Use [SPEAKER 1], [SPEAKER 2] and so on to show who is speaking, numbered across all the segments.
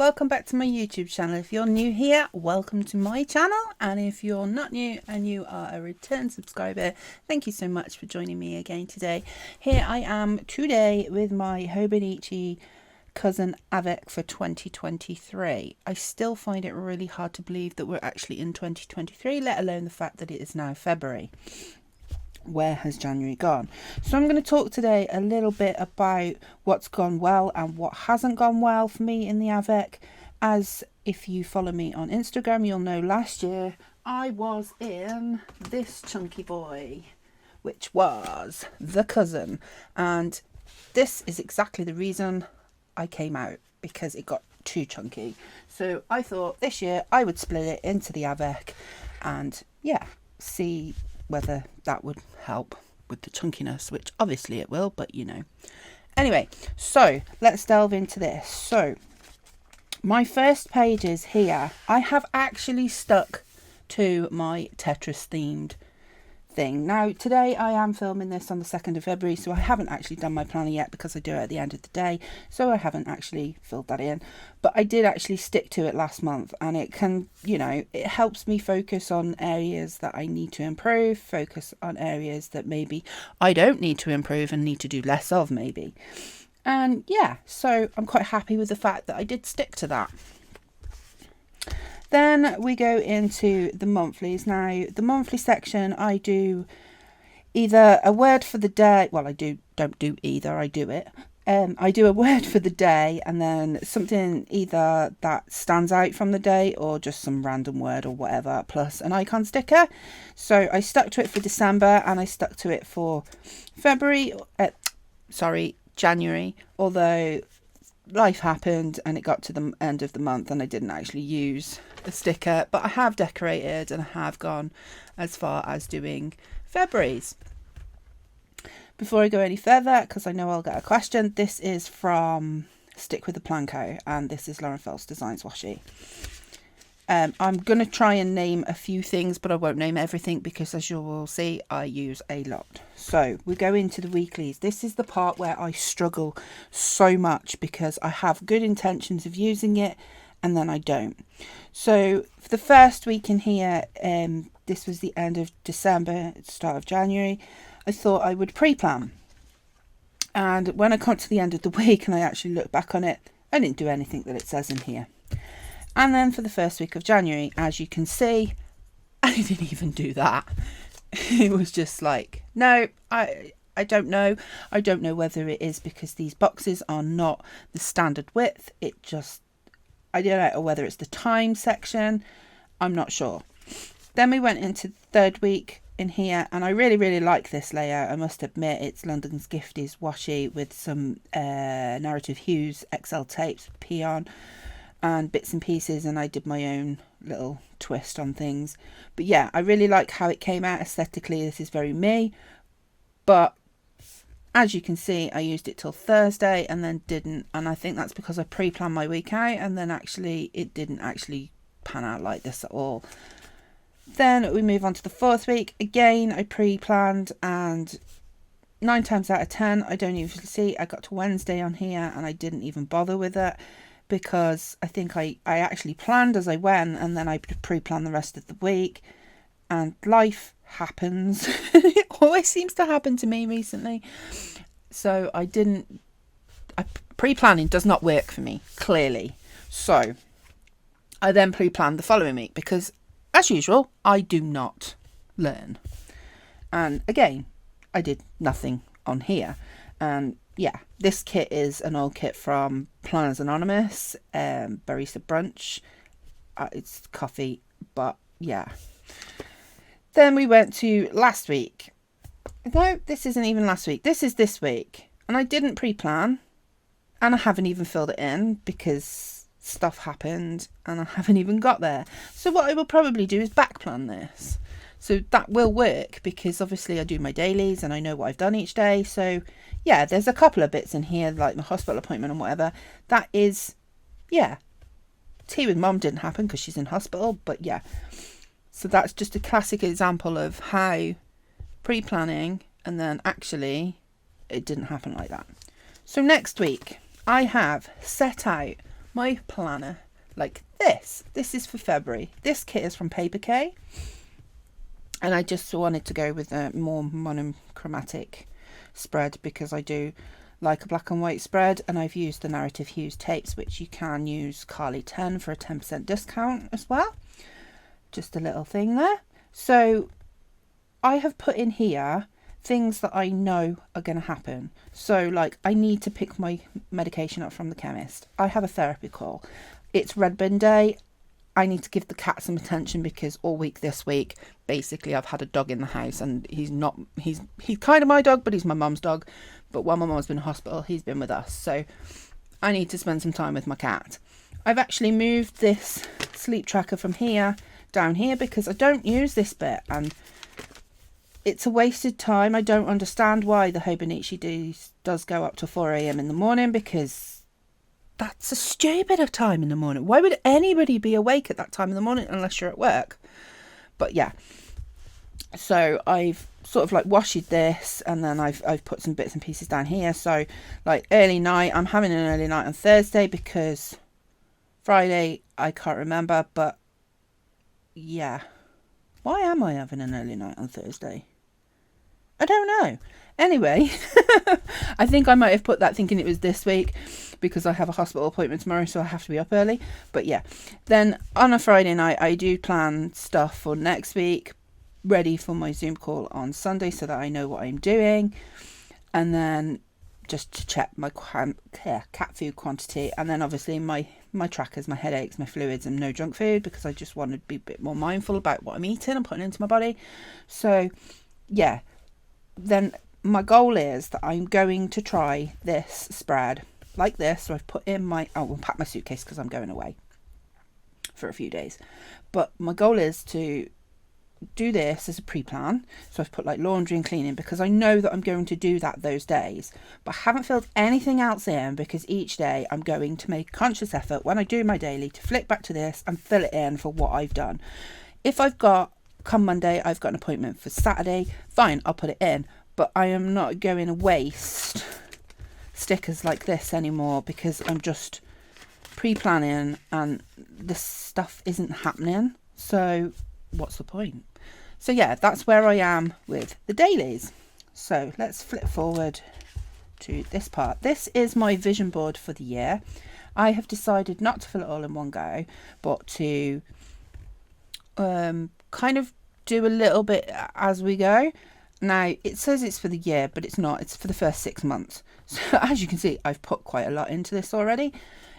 [SPEAKER 1] welcome back to my YouTube channel. If you're new here, welcome to my channel, and if you're not new and you are a return subscriber, thank you so much for joining me again today. Here I am today with my Hobonichi cousin avec for 2023. I still find it really hard to believe that we're actually in 2023, let alone the fact that it is now February. Where has January gone? So I'm going to talk today a little bit about what's gone well and what hasn't gone well for me in the avec. As if you follow me on Instagram, you'll know last year I was in this chunky boy, which was the cousin, and this is exactly the reason I came out, because it got too chunky. So I thought this year I would split it into the avec and see whether that would help with the chunkiness, which obviously it will, but you know. Anyway, so let's delve into this. So my first pages here, I have actually stuck to my Tetris themed thing. Now today I am filming this on the 2nd of February, so I haven't actually done my planner yet because I do it at the end of the day, so I haven't actually filled that in, but I did actually stick to it last month, and it can, you know, it helps me focus on areas that I need to improve, focus on areas that maybe I don't need to improve and need to do less of maybe. And yeah, so I'm quite happy with the fact that I did stick to that. Then we go into the monthlies. Now, the monthly section, I do either a word for the day. Well, I don't do either. I do it. I do a word for the day, and then something either that stands out from the day or just some random word or whatever, plus an icon sticker. So I stuck to it for December, and I stuck to it for January, although life happened and it got to the end of the month and I didn't actually use a sticker, but I have decorated and I have gone as far as doing February's. Before I go any further, because I know I'll get a question, this is from Stick with the Planko, and this is Lauren Phelps Designs washi. I'm going to try and name a few things, but I won't name everything because, as you will see, I use a lot. So we go into the weeklies. This is the part where I struggle so much because I have good intentions of using it and then I don't. So for the first week in here, this was the end of December, start of January, I thought I would pre-plan. And when I got to the end of the week and I actually look back on it, I didn't do anything that it says in here. And then for the first week of January, as you can see, I didn't even do that. It was just like, no, I don't know. I don't know whether it is because these boxes are not the standard width. It just, I don't know, or whether it's the time section. I'm not sure. Then we went into the third week in here, and I really, really like this layout. I must admit, it's London's Gifties washi with some narrative Hues XL tapes, peon, and bits and pieces, and I did my own little twist on things. But yeah, I really like how it came out aesthetically. This is very me, but as you can see, I used it till Thursday and then didn't, and I think that's because I pre-planned my week out, and then actually it didn't actually pan out like this at all. Then we move on to the fourth week. Again, I pre-planned, and 9 times out of 10 I don't usually see. I got to Wednesday on here and I didn't even bother with it, because I think I actually planned as I went, and then I pre-planned the rest of the week, and life happens. It always seems to happen to me recently. So pre-planning does not work for me, clearly. So I then pre-planned the following week, because as usual, I do not learn. And again, I did nothing on here. And yeah, this kit is an old kit from Planners Anonymous, Barista Brunch. It's coffee, but yeah. Then we went to last week. No, this isn't even last week. This is this week. And I didn't pre-plan. And I haven't even filled it in because stuff happened and I haven't even got there. So what I will probably do is back plan this. So that will work, because obviously I do my dailies and I know what I've done each day. So yeah, there's a couple of bits in here, like my hospital appointment and whatever. That is, yeah. Tea with Mum didn't happen because she's in hospital, but yeah. So that's just a classic example of how pre-planning and then actually it didn't happen like that. So next week I have set out my planner like this. This is for February. This kit is from Paper K. And I just wanted to go with a more monochromatic spread because I do like a black and white spread, and I've used the Narrative Hues tapes, which you can use Carly 10 for a 10% discount as well. Just a little thing there. So I have put in here things that I know are going to happen. So like I need to pick my medication up from the chemist. I have a therapy call. It's Red Bin Day. I need to give the cat some attention because all week this week, basically I've had a dog in the house, and he's kind of my dog, but he's my mum's dog. But while my mum's been in hospital, he's been with us. So I need to spend some time with my cat. I've actually moved this sleep tracker from here down here because I don't use this bit, and it's a wasted time. I don't understand why the Hobonichi does go up to 4 a.m. in the morning, because that's a stupid time in the morning. Why would anybody be awake at that time in the morning unless you're at work? But yeah, so I've sort of like washed this, and then I've put some bits and pieces down here. So like early night, I'm having an early night on Thursday because Friday I can't remember, but yeah. Why am I having an early night on Thursday? I don't know. Anyway, I think I might have put that thinking it was this week because I have a hospital appointment tomorrow, so I have to be up early. But yeah, then on a Friday night, I do plan stuff for next week, ready for my Zoom call on Sunday so that I know what I'm doing. And then just to check my cat food quantity. And then obviously my trackers, my headaches, my fluids, and no junk food, because I just want to be a bit more mindful about what I'm eating and putting into my body. So yeah, then my goal is that I'm going to try this spread like this. So I've put in I'll pack my suitcase because I'm going away for a few days. But my goal is to do this as a pre-plan. So I've put like laundry and cleaning because I know that I'm going to do that those days. But I haven't filled anything else in because each day I'm going to make a conscious effort when I do my daily to flick back to this and fill it in for what I've done. If come Monday, I've got an appointment for Saturday, fine, I'll put it in. But I am not going to waste stickers like this anymore because I'm just pre-planning and this stuff isn't happening. So what's the point? So yeah, that's where I am with the dailies. So let's flip forward to this part. This is my vision board for the year. I have decided not to fill it all in one go, but to kind of do a little bit as we go. Now, it says it's for the year, but it's not. It's for the first 6 months. So as you can see, I've put quite a lot into this already.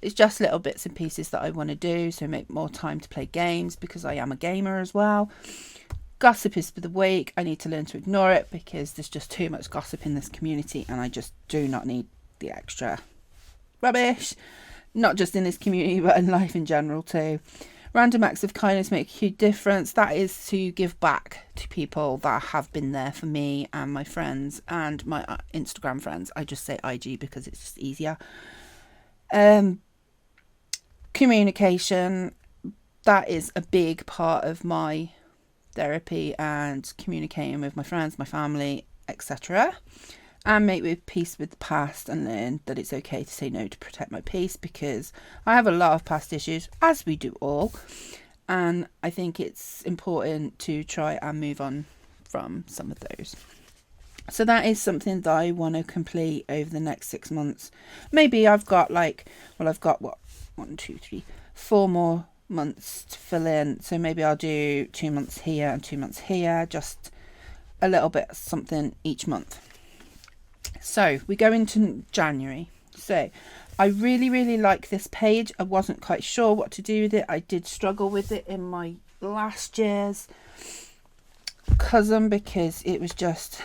[SPEAKER 1] It's just little bits and pieces that I want to do. So make more time to play games because I am a gamer as well. Gossip is for the week. I need to learn to ignore it because there's just too much gossip in this community, and I just do not need the extra rubbish. Not just in this community, but in life in general too. Random acts of kindness make a huge difference. That is to give back to people that have been there for me and my friends and my Instagram friends. I just say IG because it's just easier. Communication, that is a big part of my therapy and communicating with my friends, my family, etc. And make peace with the past and learn that it's okay to say no to protect my peace, because I have a lot of past issues, as we do all, and I think it's important to try and move on from some of those. So that is something that I want to complete over the next 6 months. Maybe I've got what, 1, 2, 3, 4 more months to fill in. So maybe I'll do 2 months here and 2 months here, just a little bit something each month. So we go into January. So I really like this page. I wasn't quite sure what to do with it. I did struggle with it in my last year's cousin because it was just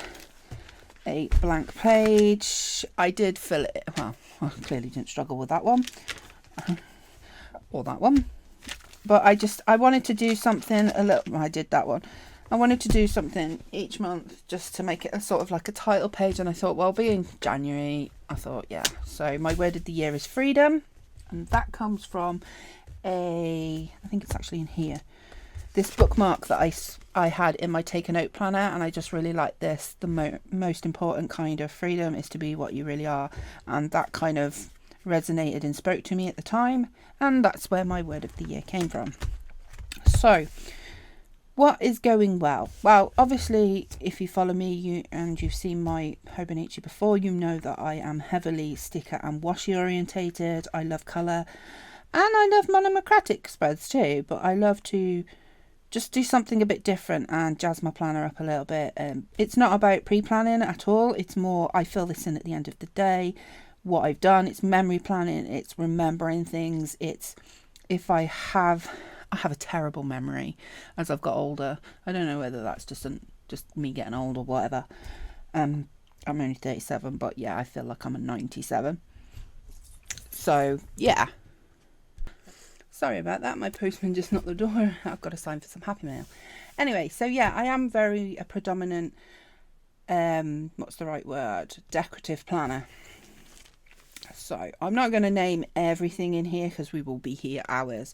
[SPEAKER 1] a blank page. I did fill it. Well, I clearly didn't struggle with that one or that one. But I wanted to do something a little. I did that one. I wanted to do something each month just to make it a sort of like a title page, and I thought, well, being January, I thought, yeah. So my word of the year is freedom, and that comes from I think it's actually in here, this bookmark that I had in my take a note planner, and I just really like this. The most important kind of freedom is to be what you really are, and that kind of resonated and spoke to me at the time, and that's where my word of the year came from. So what is going well? Well, obviously, if you follow me and you've seen my Hobonichi before, you know that I am heavily sticker and washi orientated. I love colour and I love monochromatic spreads too, but I love to just do something a bit different and jazz my planner up a little bit. It's not about pre-planning at all. It's more I fill this in at the end of the day. What I've done, it's memory planning, it's remembering things, it's if I have a terrible memory as I've got older. I don't know whether that's just me getting old or whatever. I'm only 37, but yeah, I feel like I'm a 97. So yeah. Sorry about that. My postman just knocked the door. I've got to sign for some Happy Mail. Anyway, so yeah, I am very a predominant, what's the right word? Decorative planner. So I'm not going to name everything in here because we will be here hours.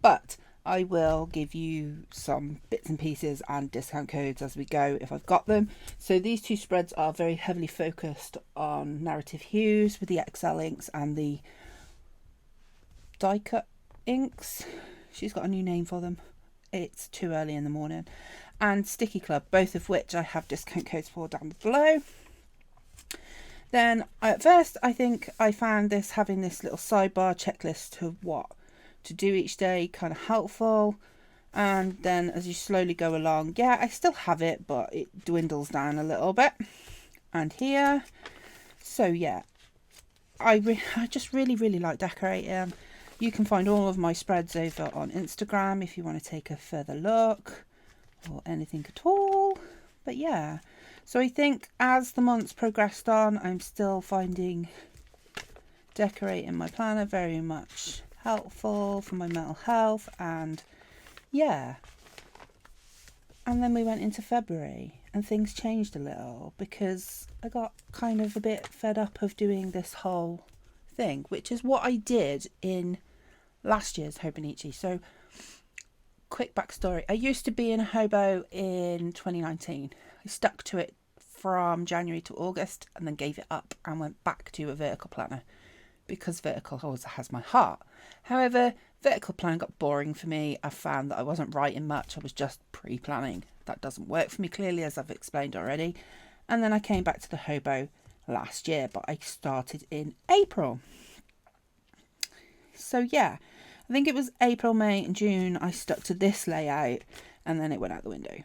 [SPEAKER 1] But I will give you some bits and pieces and discount codes as we go if I've got them. So these two spreads are very heavily focused on narrative hues with the XL inks and the die cut inks. She's got a new name for them. It's too early in the morning. And Stickii Club, both of which I have discount codes for down below. Then at first I think I found this having this little sidebar checklist of what to do each day kind of helpful, and then as you slowly go along, yeah, I still have it, but it dwindles down a little bit. And here, so yeah, I just really like decorating. You can find all of my spreads over on Instagram if you want to take a further look or anything at all. But yeah, so I think as the months progressed on, I'm still finding decorating my planner very much helpful for my mental health. And yeah, and then we went into February and things changed a little because I got kind of a bit fed up of doing this whole thing, which is what I did in last year's Hobonichi. So quick backstory, I used to be in a hobo in 2019. I stuck to it from January to August and then gave it up and went back to a vertical planner because vertical always has my heart. However, vertical planning got boring for me. I found that I wasn't writing much. I was just pre-planning. That doesn't work for me clearly, as I've explained already. And then I came back to the hobo last year, but I started in April. So yeah, I think it was April, May and June I stuck to this layout and then it went out the window.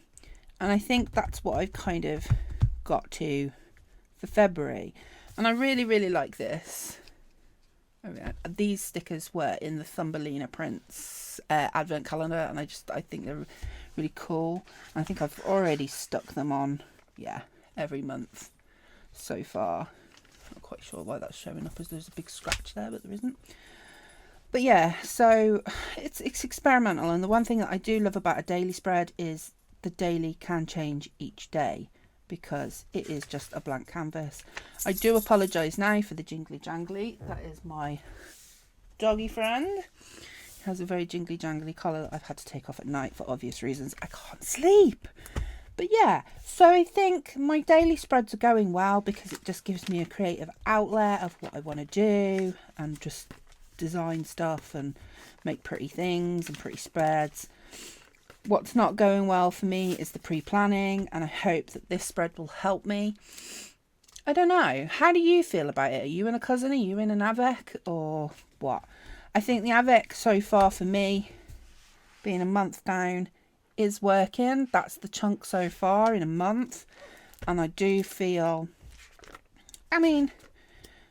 [SPEAKER 1] And I think that's what I've kind of got to for February. And I really like this. These stickers were in the Thumbelina Prince advent calendar, and I think they're really cool. I think I've already stuck them on, yeah, every month so far. Not quite sure why that's showing up as there's a big scratch there, but there isn't. But yeah, so it's experimental, and the one thing that I do love about a daily spread is the daily can change each day because it is just a blank canvas. I do apologise now for the jingly jangly. That is my doggy friend. He has a very jingly jangly collar that I've had to take off at night for obvious reasons. I can't sleep. But yeah, so I think my daily spreads are going well because it just gives me a creative outlet of what I want to do and just design stuff and make pretty things and pretty spreads. What's not going well for me is the pre-planning, and I hope that this spread will help me. I don't know. How do you feel about it? Are you in a cousin? Are you in an AVEC or what? I think the AVEC so far for me, being a month down, is working. That's the chunk so far in a month. And I do feel, I mean,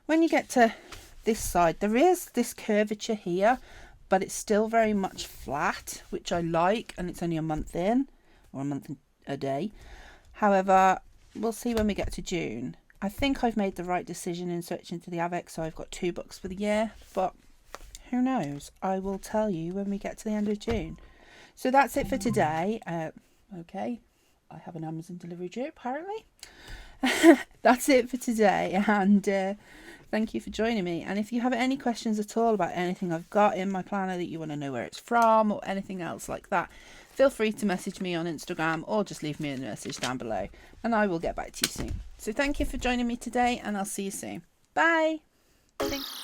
[SPEAKER 1] when you get to this side, there is this curvature here, but it's still very much flat, which I like, and it's only a month in, or a month and a day. However, we'll see when we get to June. I think I've made the right decision in switching to the AVEC, so I've got 2 books for the year, but who knows? I will tell you when we get to the end of June. So that's it for today. Okay, I have an Amazon delivery due, apparently. That's it for today, and thank you for joining me. And if you have any questions at all about anything I've got in my planner that you want to know where it's from or anything else like that, feel free to message me on Instagram or just leave me a message down below and I will get back to you soon. So thank you for joining me today, and I'll see you soon. Bye. Thanks.